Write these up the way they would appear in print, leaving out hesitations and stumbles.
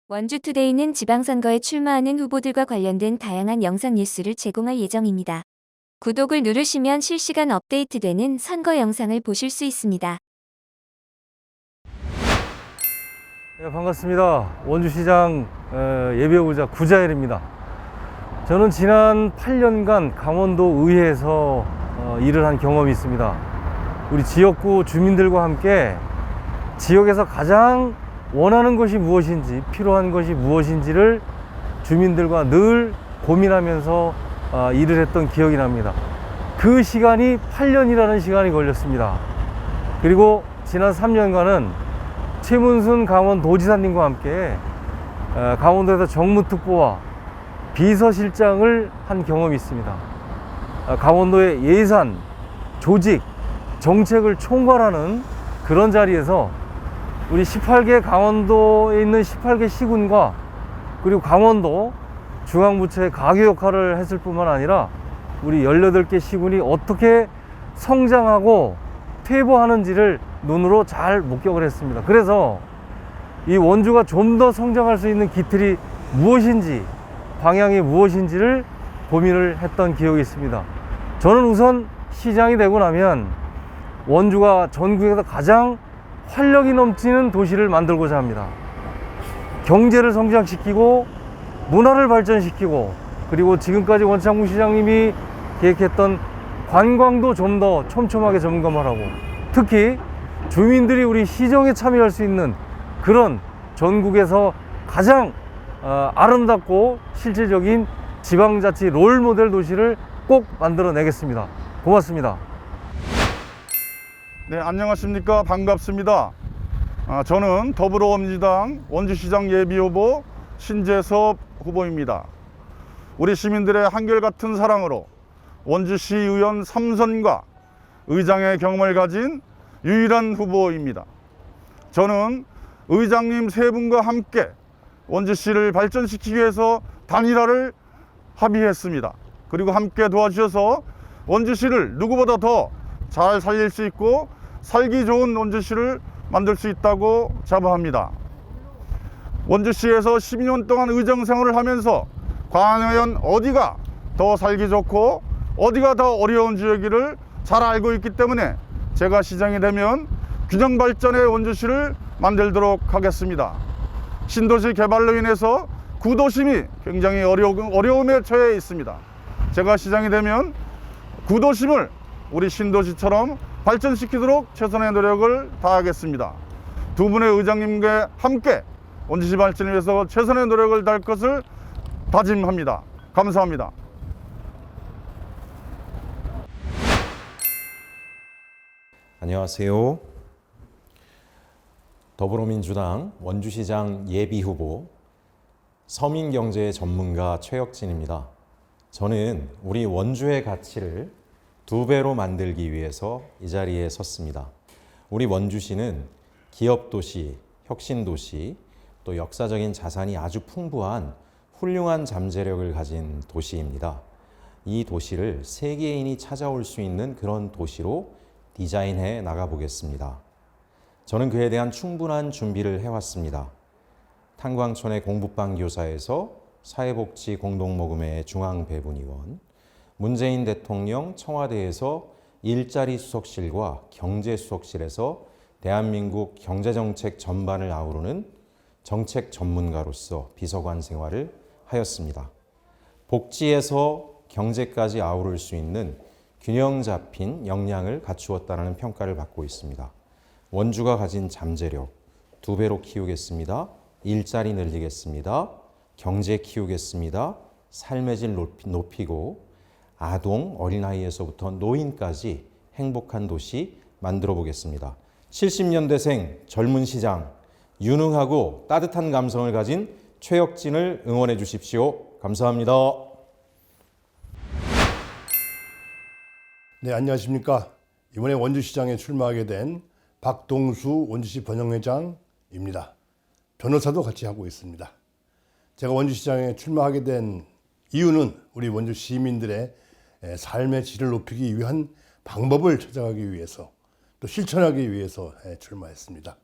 원주투데이는 지방선거에 출마하는 후보들과 관련된 다양한 영상 뉴스를 제공할 예정입니다. 구독을 누르시면 실시간 업데이트되는 선거 영상을 보실 수 있습니다. 네, 반갑습니다. 원주시장 예비후보자 구자일입니다. 저는 지난 8년간 강원도 의회에서 일을 한 경험이 있습니다. 우리 지역구 주민들과 함께 지역에서 가장 원하는 것이 무엇인지, 필요한 것이 무엇인지를 주민들과 늘 고민하면서 일을 했던 기억이 납니다. 그 시간이 8년이라는 시간이 걸렸습니다. 그리고 지난 3년간은 최문순 강원도지사님과 함께 강원도에서 정무특보와 비서실장을 한 경험이 있습니다. 강원도의 예산, 조직, 정책을 총괄하는 그런 자리에서 우리 18개 강원도에 있는 18개 시군과 그리고 강원도 중앙부처의 가교 역할을 했을 뿐만 아니라 우리 18개 시군이 어떻게 성장하고 퇴보하는지를 눈으로 잘 목격을 했습니다. 그래서 이 원주가 좀 더 성장할 수 있는 기틀이 무엇인지, 방향이 무엇인지를 고민을 했던 기억이 있습니다. 저는 우선 시장이 되고 나면 원주가 전국에서 가장 활력이 넘치는 도시를 만들고자 합니다. 경제를 성장시키고 문화를 발전시키고 그리고 지금까지 원창무 시장님이 계획했던 관광도 좀 더 촘촘하게 점검하라고, 특히 주민들이 우리 시정에 참여할 수 있는 그런 전국에서 가장 아름답고 실질적인 지방자치 롤모델 도시를 꼭 만들어내겠습니다. 고맙습니다. 네, 안녕하십니까. 반갑습니다. 저는 더불어민주당 원주시장 예비후보 신재섭 후보입니다. 우리 시민들의 한결같은 사랑으로 원주시의원 3선과 의장의 경험을 가진 유일한 후보입니다. 저는 의장님 세 분과 함께 원주시를 발전시키기 위해서 단일화를 합의했습니다. 그리고 함께 도와주셔서 원주시를 누구보다 더 잘 살릴 수 있고 살기 좋은 원주시를 만들 수 있다고 자부합니다. 원주시에서 12년 동안 의정 생활을 하면서 과연 어디가 더 살기 좋고 어디가 더 어려운 지역이를 잘 알고 있기 때문에 제가 시장이 되면 균형 발전의 원주시를 만들도록 하겠습니다. 신도시 개발로 인해서 구도심이 굉장히 어려움에 처해 있습니다. 제가 시장이 되면 구도심을 우리 신도시처럼 발전시키도록 최선의 노력을 다하겠습니다. 두 분의 의장님과 함께 원주시 발전을 위해서 최선의 노력을 다할 것을 다짐합니다. 감사합니다. 안녕하세요. 더불어민주당 원주시장 예비후보 서민경제 전문가 최혁진입니다. 저는 우리 원주의 가치를 2배로 만들기 위해서 이 자리에 섰습니다. 우리 원주시는 기업도시, 혁신도시, 또 역사적인 자산이 아주 풍부한 훌륭한 잠재력을 가진 도시입니다. 이 도시를 세계인이 찾아올 수 있는 그런 도시로 디자인해 나가보겠습니다. 저는 그에 대한 충분한 준비를 해왔습니다. 탄광촌의 공부방 교사에서 사회복지 공동모금회 중앙배분위원, 문재인 대통령 청와대에서 일자리 수석실과 경제수석실에서 대한민국 경제정책 전반을 아우르는 정책 전문가로서 비서관 생활을 하였습니다. 복지에서 경제까지 아우를 수 있는 균형 잡힌 역량을 갖추었다는 평가를 받고 있습니다. 원주가 가진 잠재력 2배로 키우겠습니다. 일자리 늘리겠습니다. 경제 키우겠습니다. 삶의 질 높이고 아동, 어린아이에서부터 노인까지 행복한 도시 만들어 보겠습니다. 70년대생 젊은 시장, 유능하고 따뜻한 감성을 가진 최혁진을 응원해 주십시오. 감사합니다. 네, 안녕하십니까. 이번에 원주시장에 출마하게 된 박동수 원주시 번영회장입니다. 변호사도 같이 하고 있습니다. 제가 원주시장에 출마하게 된 이유는 우리 원주 시민들의 삶의 질을 높이기 위한 방법을 찾아가기 위해서 또 실천하기 위해서 출마했습니다.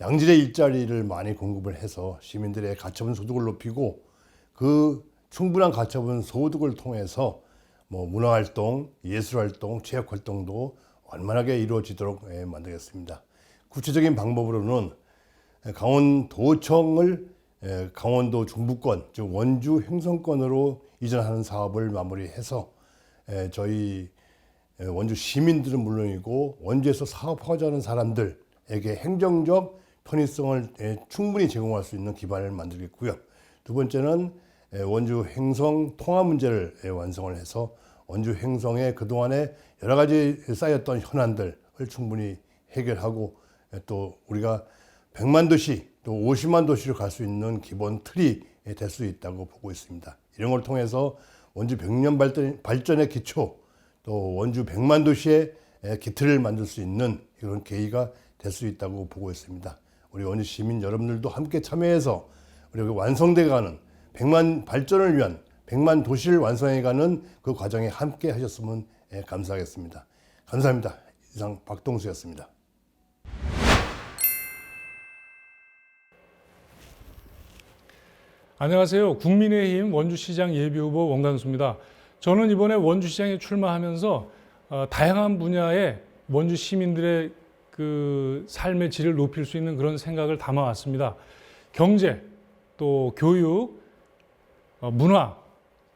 양질의 일자리를 많이 공급을 해서 시민들의 가처분 소득을 높이고 그 충분한 가처분 소득을 통해서 뭐 문화활동, 예술활동, 체육활동도 원만하게 이루어지도록 만들겠습니다. 구체적인 방법으로는 강원도청을 강원도 중부권, 즉 원주 횡성권으로 이전하는 사업을 마무리해서 저희 원주 시민들은 물론이고 원주에서 사업하고자 하는 사람들에게 행정적 편의성을 충분히 제공할 수 있는 기반을 만들겠고요. 두 번째는 원주 횡성 통합 문제를 완성을 해서 원주 횡성에 그동안에 여러 가지 쌓였던 현안들을 충분히 해결하고 또 우리가 100만 도시 또 50만 도시로 갈 수 있는 기본 틀이 될 수 있다고 보고 있습니다. 이런 걸 통해서 원주 100년 발전의 기초 또 원주 100만 도시의 기틀을 만들 수 있는 이런 계기가 될 수 있다고 보고 있습니다. 우리 원주 시민 여러분들도 함께 참여해서 우리 완성돼가는 100만 발전을 위한 100만 도시를 완성해가는 그 과정에 함께 하셨으면 감사하겠습니다. 감사합니다. 이상 박동수였습니다. 안녕하세요. 국민의힘 원주시장 예비후보 원광수입니다. 저는 이번에 원주시장에 출마하면서 다양한 분야의 원주 시민들의 그 삶의 질을 높일 수 있는 그런 생각을 담아왔습니다. 경제, 또 교육, 문화,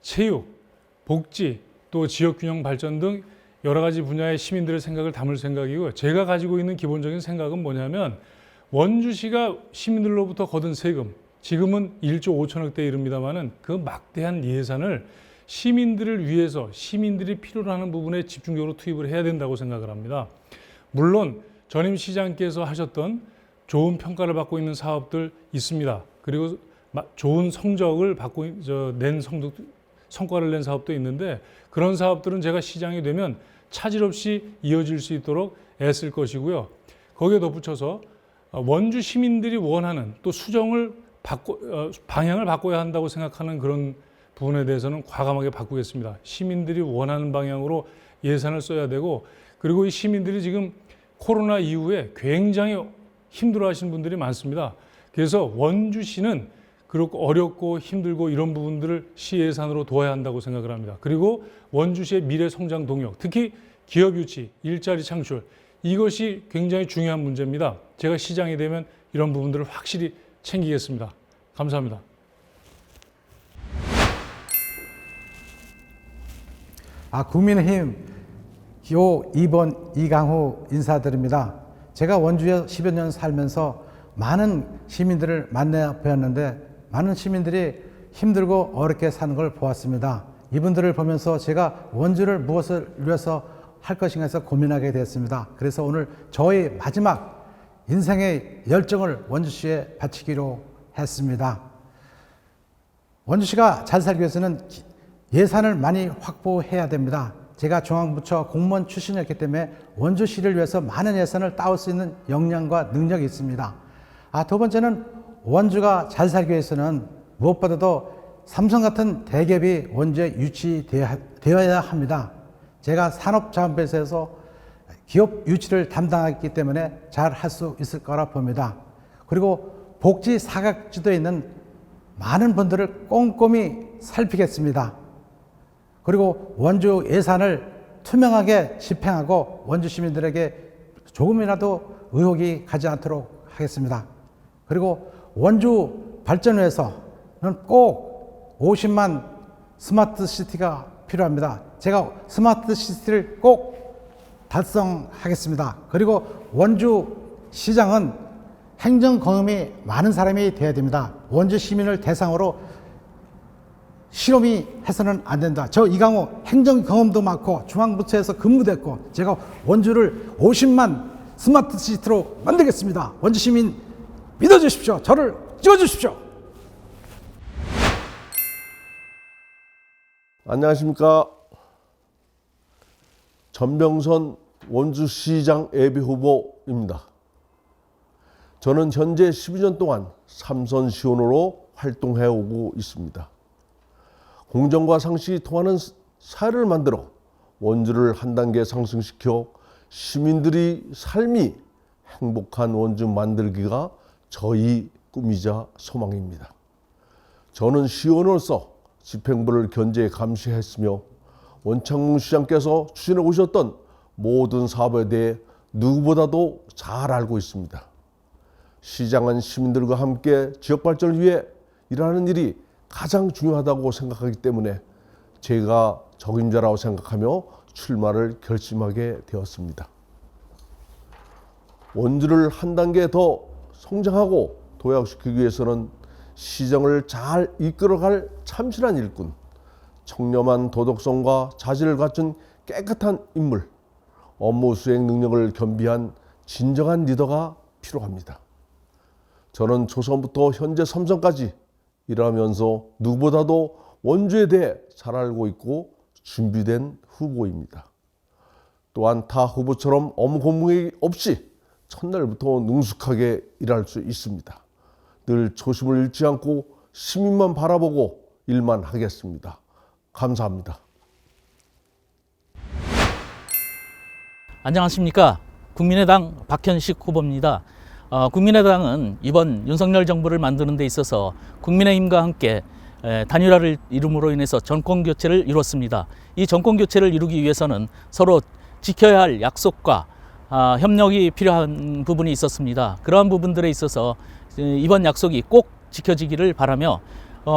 체육, 복지, 또 지역균형 발전 등 여러 가지 분야의 시민들의 생각을 담을 생각이고요. 제가 가지고 있는 기본적인 생각은 뭐냐면 원주시가 시민들로부터 거둔 세금, 지금은 1조 5천억대에 이릅니다마는 그 막대한 예산을 시민들을 위해서 시민들이 필요로 하는 부분에 집중적으로 투입을 해야 된다고 생각을 합니다. 물론 전임 시장께서 하셨던 좋은 평가를 받고 있는 사업들 있습니다. 그리고 좋은 성적을 성과를 낸 사업도 있는데 그런 사업들은 제가 시장이 되면 차질 없이 이어질 수 있도록 애쓸 것이고요. 거기에 덧붙여서 원주 시민들이 원하는 또 수정을 방향을 바꿔야 한다고 생각하는 그런 부분에 대해서는 과감하게 바꾸겠습니다. 시민들이 원하는 방향으로 예산을 써야 되고 그리고 이 시민들이 지금 코로나 이후에 굉장히 힘들어하시는 분들이 많습니다. 그래서 원주시는 그렇고 어렵고 힘들고 이런 부분들을 시 예산으로 도와야 한다고 생각을 합니다. 그리고 원주시의 미래 성장 동력, 특히 기업 유치, 일자리 창출 이것이 굉장히 중요한 문제입니다. 제가 시장이 되면 이런 부분들을 확실히 챙기겠습니다. 감사합니다. 국민의힘 기호 2번 이강호 인사드립니다. 제가 원주에 10여 년 살면서 많은 시민들을 만나 뵈었는데 많은 시민들이 힘들고 어렵게 사는 걸 보았습니다. 이분들을 보면서 제가 원주를 무엇을 위해서 할 것인가 해서 고민하게 되었습니다. 그래서 오늘 저의 마지막 인생의 열정을 원주시에 바치기로 했습니다. 원주시가 잘 살기 위해서는 예산을 많이 확보해야 됩니다. 제가 중앙부처 공무원 출신이었기 때문에 원주시를 위해서 많은 예산을 따올 수 있는 역량과 능력이 있습니다. 두 번째는 원주가 잘 살기 위해서는 무엇보다도 삼성 같은 대기업이 원주에 유치되어야 합니다. 제가 산업자원부에서 기업 유치를 담당했기 때문에 잘 할 수 있을 거라 봅니다. 그리고 복지 사각지대에 있는 많은 분들을 꼼꼼히 살피겠습니다. 그리고 원주 예산을 투명하게 집행하고 원주 시민들에게 조금이라도 의혹이 가지 않도록 하겠습니다. 그리고 원주 발전을 위해서는 꼭 50만 스마트 시티가 필요합니다. 제가 스마트 시티를 꼭 달성하겠습니다. 그리고 원주 시장은 행정 경험이 많은 사람이 되어야 됩니다. 원주 시민을 대상으로 실험이 해서는 안 된다. 저 이강호 행정 경험도 많고 중앙부처에서 근무됐고 제가 원주를 50만 스마트 시티로 만들겠습니다. 원주 시민 믿어주십시오. 저를 찍어주십시오. 안녕하십니까. 전병선 원주시장 예비후보입니다. 저는 현재 12년 동안 삼선 시원으로 활동해오고 있습니다. 공정과 상식이 통하는 사회를 만들어 원주를 한 단계 상승시켜 시민들이 삶이 행복한 원주 만들기가 저희 꿈이자 소망입니다. 저는 시의원으로서 집행부를 견제 감시했으며 원창문 시장께서 추진해 오셨던 모든 사업에 대해 누구보다도 잘 알고 있습니다. 시장은 시민들과 함께 지역 발전을 위해 일하는 일이 가장 중요하다고 생각하기 때문에 제가 적임자라고 생각하며 출마를 결심하게 되었습니다. 원주를 한 단계 더 성장하고 도약시키기 위해서는 시정을 잘 이끌어갈 참신한 일꾼, 청렴한 도덕성과 자질을 갖춘 깨끗한 인물, 업무 수행 능력을 겸비한 진정한 리더가 필요합니다. 저는 초선부터 현재 삼선까지 일하면서 누구보다도 원주에 대해 잘 알고 있고 준비된 후보입니다. 또한 타 후보처럼 업무 공백이 없이 첫날부터 능숙하게 일할 수 있습니다. 늘 초심을 잃지 않고 시민만 바라보고 일만 하겠습니다. 감사합니다. 안녕하십니까. 국민의당 박현식 후보입니다. 국민의당은 이번 윤석열 정부를 만드는 데 있어서 국민의힘과 함께 단일화를 이룸으로 인해서 정권교체를 이뤘습니다. 이 정권교체를 이루기 위해서는 서로 지켜야 할 약속과 협력이 필요한 부분이 있었습니다. 그러한 부분들에 있어서 이번 약속이 꼭 지켜지기를 바라며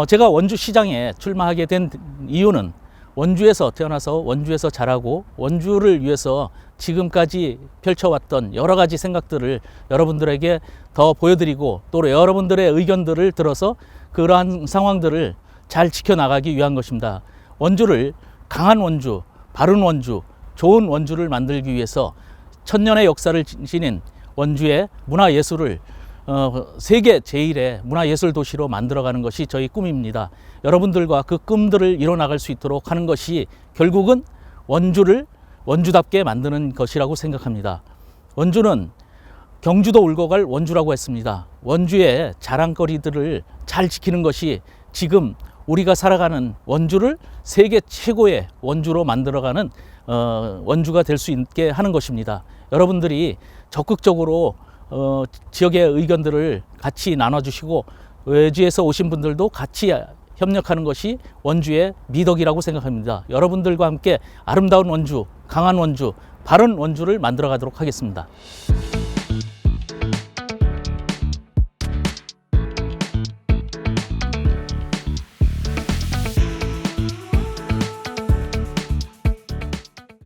제가 원주시장에 출마하게 된 이유는 원주에서 태어나서 원주에서 자라고 원주를 위해서 지금까지 펼쳐왔던 여러 가지 생각들을 여러분들에게 더 보여드리고 또 여러분들의 의견들을 들어서 그러한 상황들을 잘 지켜나가기 위한 것입니다. 원주를 강한 원주, 바른 원주, 좋은 원주를 만들기 위해서 천년의 역사를 지닌 원주의 문화예술을 세계 제1의 문화예술 도시로 만들어가는 것이 저희 꿈입니다. 여러분들과 그 꿈들을 이뤄나갈 수 있도록 하는 것이 결국은 원주를 원주답게 만드는 것이라고 생각합니다. 원주는 경주도 울고 갈 원주라고 했습니다. 원주의 자랑거리들을 잘 지키는 것이 지금 우리가 살아가는 원주를 세계 최고의 원주로 만들어가는 원주가 될 수 있게 하는 것입니다. 여러분들이 적극적으로 지역의 의견들을 같이 나눠주시고 외지에서 오신 분들도 같이 협력하는 것이 원주의 미덕이라고 생각합니다. 여러분들과 함께 아름다운 원주, 강한 원주, 바른 원주를 만들어 가도록 하겠습니다.